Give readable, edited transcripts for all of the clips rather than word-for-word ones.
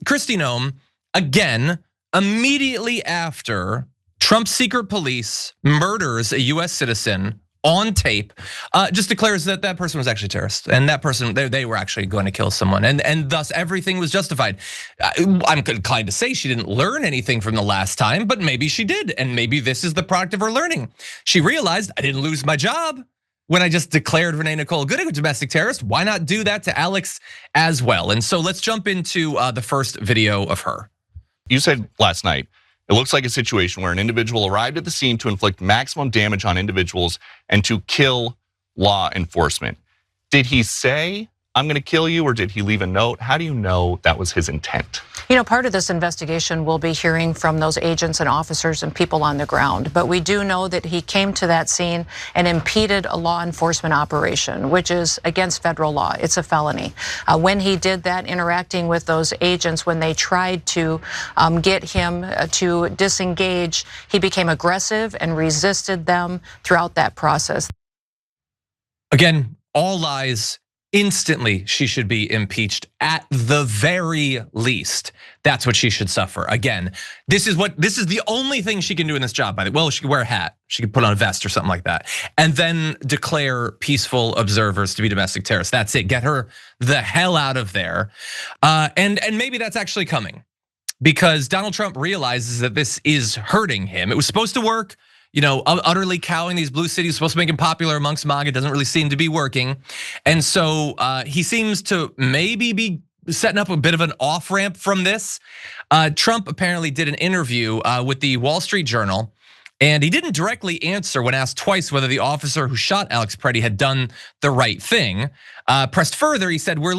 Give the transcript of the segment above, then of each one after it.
Kristi Noem, again, immediately after Trump's secret police murders a US citizen on tape, just declares that that person was actually a terrorist, and that person, they were actually going to kill someone, and thus everything was justified. I'm inclined to say she didn't learn anything from the last time, but maybe she did, and maybe this is the product of her learning. She realized, I didn't lose my job when I just declared Renee Nicole Gooding a domestic terrorist. Why not do that to Alex as well? And so let's jump into the first video of her. You said last night, it looks like a situation where an individual arrived at the scene to inflict maximum damage on individuals and to kill law enforcement. Did he say, I'm gonna kill you, or did he leave a note? How do you know that was his intent? You know, part of this investigation will be hearing from those agents and officers and people on the ground. But we do know that he came to that scene and impeded a law enforcement operation, which is against federal law. It's a felony. When he did that, interacting with those agents, when they tried to get him to disengage, he became aggressive and resisted them throughout that process. Again, all lies. Instantly, she should be impeached at the very least. That's what she should suffer. Again, this is the only thing she can do in this job, by the way. Well, she could wear a hat, she could put on a vest or something like that, and then declare peaceful observers to be domestic terrorists. That's it, get her the hell out of there. And maybe that's actually coming, because Donald Trump realizes that this is hurting him. It was supposed to work. You know, utterly cowing these blue cities, supposed to make him popular amongst MAGA, doesn't really seem to be working. And so he seems to maybe be setting up a bit of an off ramp from this. Trump apparently did an interview with the Wall Street Journal, and he didn't directly answer when asked twice whether the officer who shot Alex Pretti had done the right thing. Pressed further, he said, we're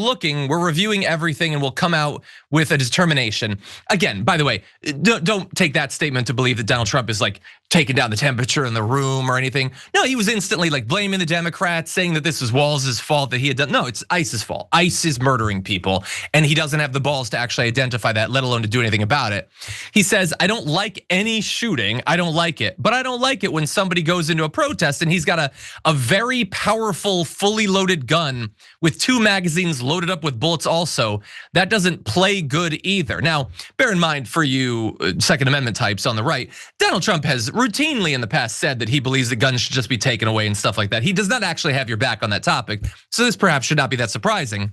reviewing everything, and we'll come out with a determination. Again, by the way, don't take that statement to believe that Donald Trump is like taking down the temperature in the room or anything. No, he was instantly like blaming the Democrats, saying that this was Walz's fault, that he had done. No, it's ICE's fault. ICE is murdering people, and he doesn't have the balls to actually identify that, let alone to do anything about it. He says, I don't like any shooting, I don't like it, but I don't like it when somebody goes into a protest and he's got a very powerful, fully loaded gun with 2 magazines loaded up with bullets also. That doesn't play good either. Now, bear in mind, for you Second Amendment types on the right, Donald Trump has routinely in the past said that he believes that guns should just be taken away and stuff like that. He does not actually have your back on that topic, so this perhaps should not be that surprising.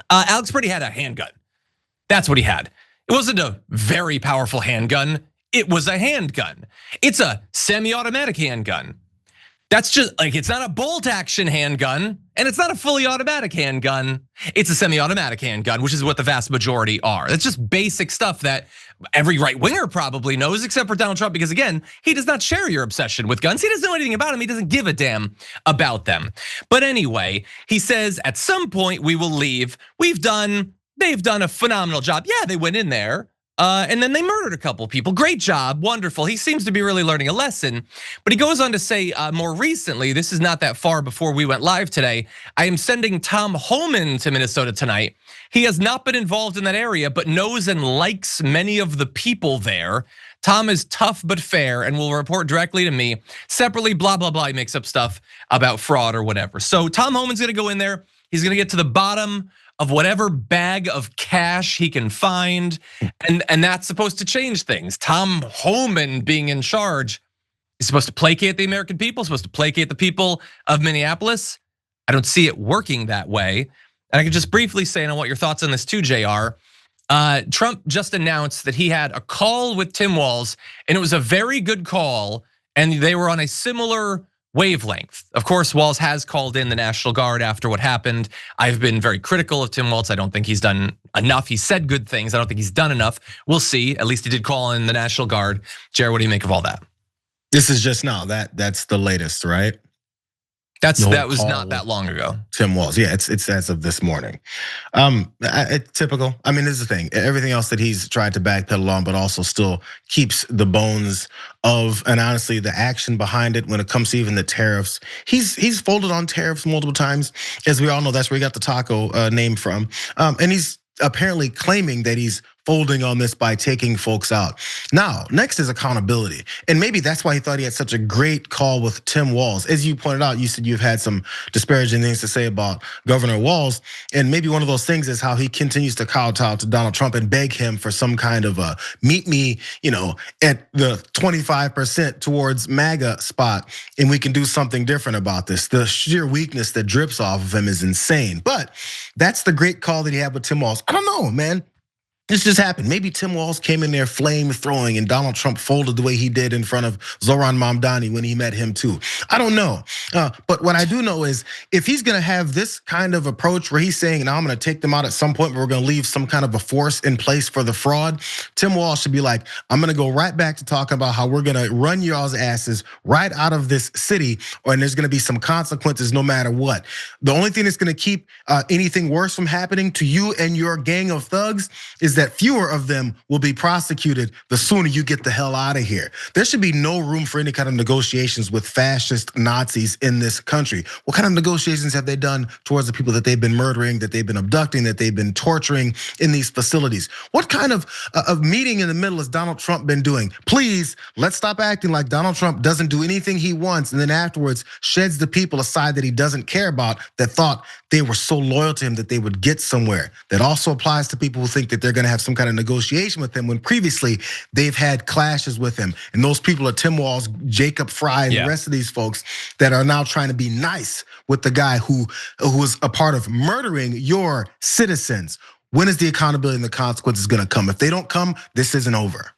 Alex Pretti had a handgun. That's what he had. It wasn't a very powerful handgun, it was a handgun. It's a semi-automatic handgun. That's just like, it's not a bolt action handgun, and it's not a fully automatic handgun. It's a semi-automatic handgun, which is what the vast majority are. That's just basic stuff that every right winger probably knows, except for Donald Trump, because again, he does not share your obsession with guns. He doesn't know anything about them. He doesn't give a damn about them. But anyway, he says at some point we will leave. They've done a phenomenal job. Yeah, they went in there. And then they murdered a couple people. Great job, wonderful. He seems to be really learning a lesson. But he goes on to say more recently, this is not that far before we went live today, I am sending Tom Homan to Minnesota tonight. He has not been involved in that area, but knows and likes many of the people there. Tom is tough but fair and will report directly to me. Separately, blah, blah, blah. He makes up stuff about fraud or whatever. So Tom Homan's gonna go in there. He's gonna get to the bottom of whatever bag of cash he can find, and that's supposed to change things. Tom Homan being in charge is supposed to placate the American people, supposed to placate the people of Minneapolis. I don't see it working that way. And I can just briefly say, and I want your thoughts on this too, JR. Trump just announced that he had a call with Tim Walz, and it was a very good call, and they were on a similar wavelength. Of course, Walz has called in the National Guard after what happened. I've been very critical of Tim Walz. I don't think he's done enough. He said good things. I don't think he's done enough. We'll see. At least he did call in the National Guard. Jared, what do you make of all that? This is just now. That's the latest, right? That was not that long ago. Tim Walz, yeah, it's as of this morning. Typical. I mean, this is the thing. Everything else that he's tried to backpedal on, but also still keeps the bones of, and honestly, the action behind it when it comes to even the tariffs. He's folded on tariffs multiple times, as we all know. That's where he got the taco name from, and he's apparently claiming that he's folding on this by taking folks out. Now, next is accountability. And maybe that's why he thought he had such a great call with Tim Walz. As you pointed out, you said you've had some disparaging things to say about Governor Walz. And maybe one of those things is how he continues to kowtow to Donald Trump and beg him for some kind of a meet me, at the 25% towards MAGA spot, and we can do something different about this. The sheer weakness that drips off of him is insane. But that's the great call that he had with Tim Walz. I don't know, man. This just happened. Maybe Tim Walz came in there flame throwing and Donald Trump folded the way he did in front of Zoran Mamdani when he met him too. I don't know. But what I do know is if he's gonna have this kind of approach where he's saying, now I'm gonna take them out at some point, but we're gonna leave some kind of a force in place for the fraud, Tim Walz should be like, I'm gonna go right back to talking about how we're gonna run y'all's asses right out of this city, and there's gonna be some consequences no matter what. The only thing that's gonna keep anything worse from happening to you and your gang of thugs is that fewer of them will be prosecuted the sooner you get the hell out of here. There should be no room for any kind of negotiations with fascist Nazis in this country. What kind of negotiations have they done towards the people that they've been murdering, that they've been abducting, that they've been torturing in these facilities? What kind of meeting in the middle has Donald Trump been doing? Please, let's stop acting like Donald Trump doesn't do anything he wants and then afterwards sheds the people aside that he doesn't care about, that thought they were so loyal to him that they would get somewhere. That also applies to people who think that they're gonna have some kind of negotiation with him when previously they've had clashes with him. And those people are Tim Walz, Jacob Fry, and the rest of these folks that are now trying to be nice with the guy who was a part of murdering your citizens. When is the accountability and the consequences gonna come? If they don't come, this isn't over.